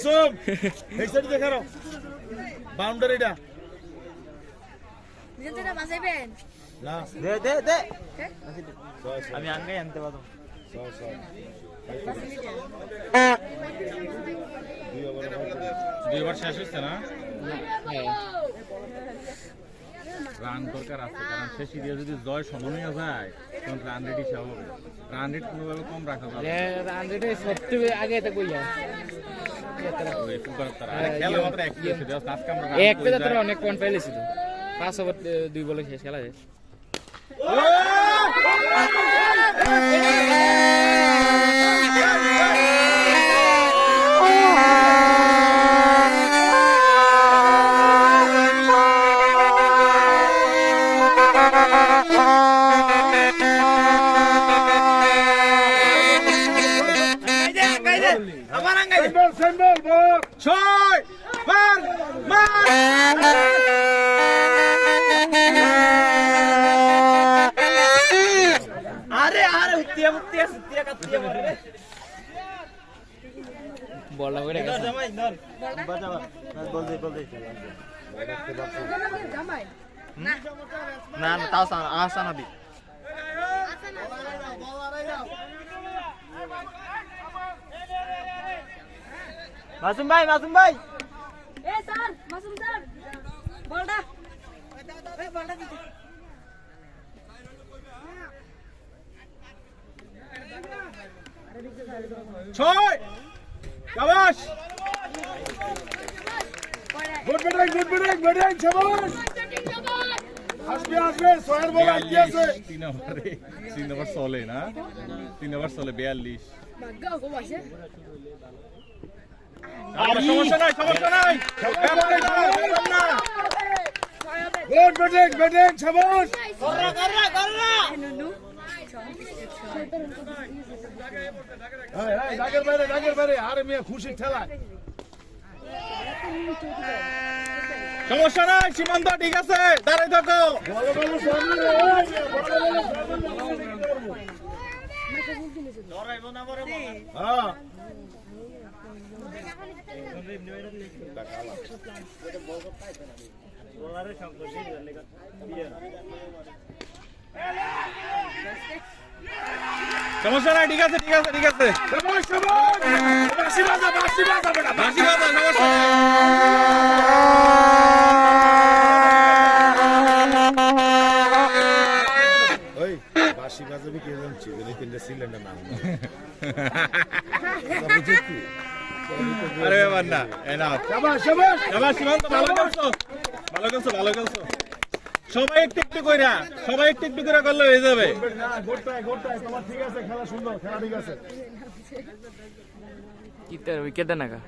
সোম এই সাইড দেখা রাও বাউন্ডারিটা নিজেরা বাজাইবেন না দে দে দে আমি আঙ্গাই আনতে পারবো দুইবার শেষ হচ্ছে না রান দরকার আছে কারণ শেষ দিয়ে যদি জয় সমান হয়ে যায় তখন রান রেট হিসাব হবে রান রেট কোনোভাবে কম রাখা যাবে রান রেটে সবচেয়ে আগে এটা কইয়া খেলা মাত্র এক দিয়েছে আজকে আমরা একটা তো অনেক পয়েন্ট পাইলেছিল 5 ওভার 2 বলে শেষ খেলা যায় ছয় মার মার আরে আরে উত্তিয়া উত্তিয়া উত্তিয়া কাতিয়া বলে বলটা কইরা গেছে জামাই ধর বাজাবা বল দে জামাই না না তাও আসানা দি মাসুম ভাই এ স্যার মাসুম স্যার বলটা এই বলটা দিতে ছয় শাবাশ গুড ব্যাটিং শাবাশ আসবে সোহেল বল আইছে 3 ওভার চলে না 3 ওভার চলে 42 ভাগ্য গো বসে সমস্যা নাই গুড ব্যাটিং শাবাশ কররা নুনু দাগের বাইরে আরে মিয়া খুশি ঠেলা সমস্যা নাই সীমান্ত ঠিক আছে দাঁড়াই থাকো ধরাইবো না বড় হ্যাঁ বলারে সংকট দিয়ে লেখা সমস্যা নাই ঠিক আছে বাসি বাজা সমস্যা ওই বাসি বাজাবি কে জানছি এই তিনটা সিলিন্ডার নাম আরে ব্যাপার না এনাফ শাবাশ সীমান্ত ভালো করছো সবাই একটু কইরা করলে হয়ে যাবে তোমার ঠিক আছে খেলা সুন্দর খেলা ঠিক আছে কিতার উইকেট নাকা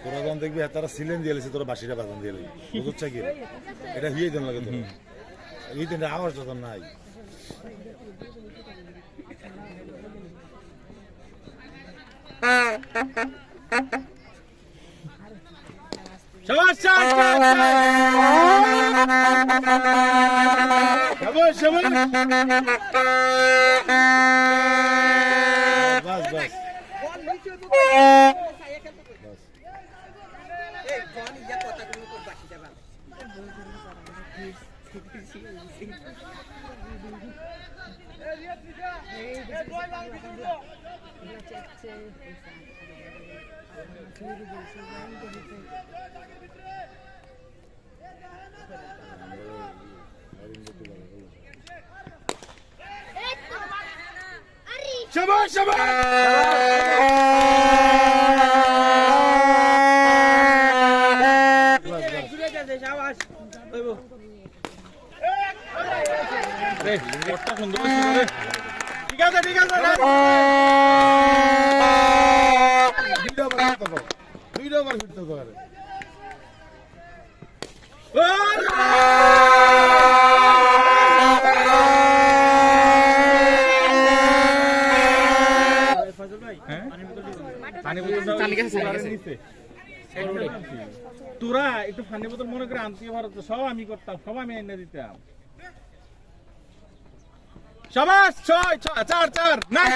তোরা যখন দেখবি তারা সিলেন দিয়ে তোরা বাসিটা বাজান দিয়ে বুঝছে কি এটা হিয়ে দেন লাগে তোর এই তিনটা আওয়াজ যখন নাই বাস শাবাশ ঠিক আছে ঠিক আছে না দুইটা ওভার ফিরতে পারে পানি বোতল পানি গেছে, নিচে তোরা একটু পানি বোতল মনে করে আনতে পারত সব আমি করতাম সব আমি এনে দিতাম শাবাশ 6 4 4 নাইস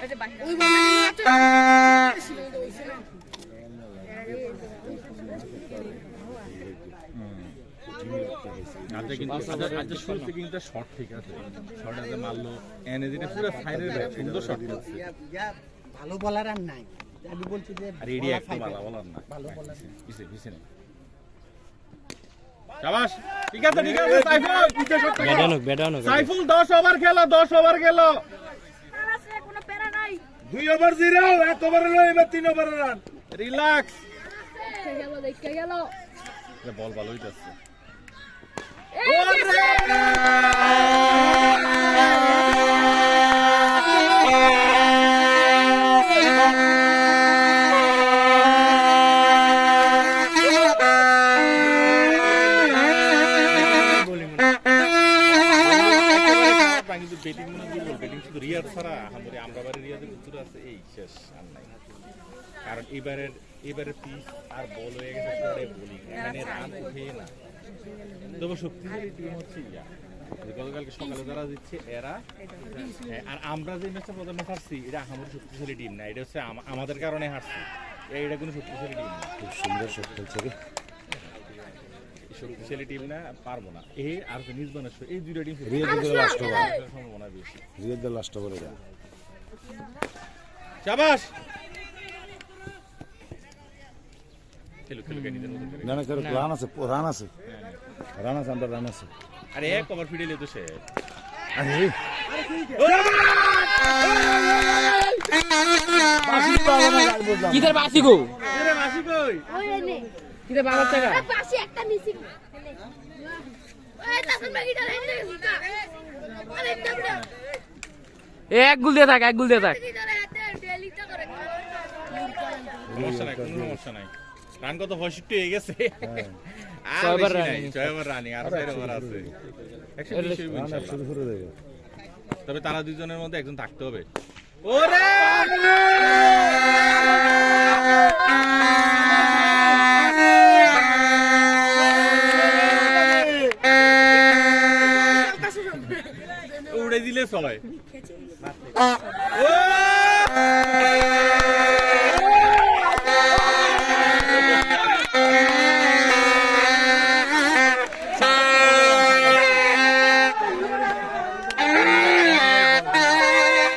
এই যে বাহিরে ওই আজকে কিন্তু আজকে শুরু থেকে কিন্তু শট ঠিক আছে শট আজকে মারলো এনে দিতে পুরো সাইডের সুন্দর শট করছে ভালো বলার আর নাই আমি বলছি যে আর এডি একটা ভালো বলার না পিছে পিছে না শাবাশ ঠিক আছে সাইফুল সাইফুল 10 ওভার খেলো 10 ওভার খেলো আর আছে কোনো প্যারা নাই 2 ওভার জিরো 1 ওভারে লই এবার 3 ওভারে রান রিল্যাক্স দেখে গেল বল ভালোই যাচ্ছে কিন্তু ব্যাটিং মনে দুর্বল ব্যাটিং শুধু রিয়াদ ছাড়া আমাদের আমরা বাড়ি রিয়াদের ভিতরে আছে এই শেষ আর নাই কারণ এবারের পিচ আর বল হয়ে গেছে পরে বোলিং এখানে রান উঠে না তবে শক্তিশালী টিম হচ্ছে গতকালকে সকালে যারা দিচ্ছে এরা আর আমরা যে ম্যাচটা প্রথমে হারছি এটা আমাদের শক্তিশালী টিম না এটা হচ্ছে আমাদের কারণে হারছি এটা কোনো শক্তিশালী টিম না খুব সুন্দর শট খেলছে রে শক্তিশালী টিম না পারবো না এই আর নিজবানের এই দুইটা টিম রিয়াদের লাস্ট ওভার সম্ভাবনা বেশি রিয়াদের লাস্ট ওভারে যা শাবাশ খেলো খেলো নিজের মতো করে না না স্যার রান আছে আমরা রান আছে আরে এক ওভার ফিডেলে তো সে আরে কিদের বাসি গো আরে মাসি কই ওই নে কিদের বাবার টাকা পাশে একটা মিসিং ওই তাসন বাগিটা রেন্দে হুকা আরে দাবড়া এক গুল দিয়ে থাক দিদারে হাতে ডেলিটা করে সমস্যা নাই কোনো সমস্যা নাই রান কত 65 হয়ে গেছে আর 6 ওভার বেশি নাই রানিং। 6 ওভার রানিং আর 4 ওভার আছে 120 রান শুরু করে দেবে তবে তারা দুইজনের মধ্যে একজন থাকতে হবে ওরে উড়ে দিলে সবাই ও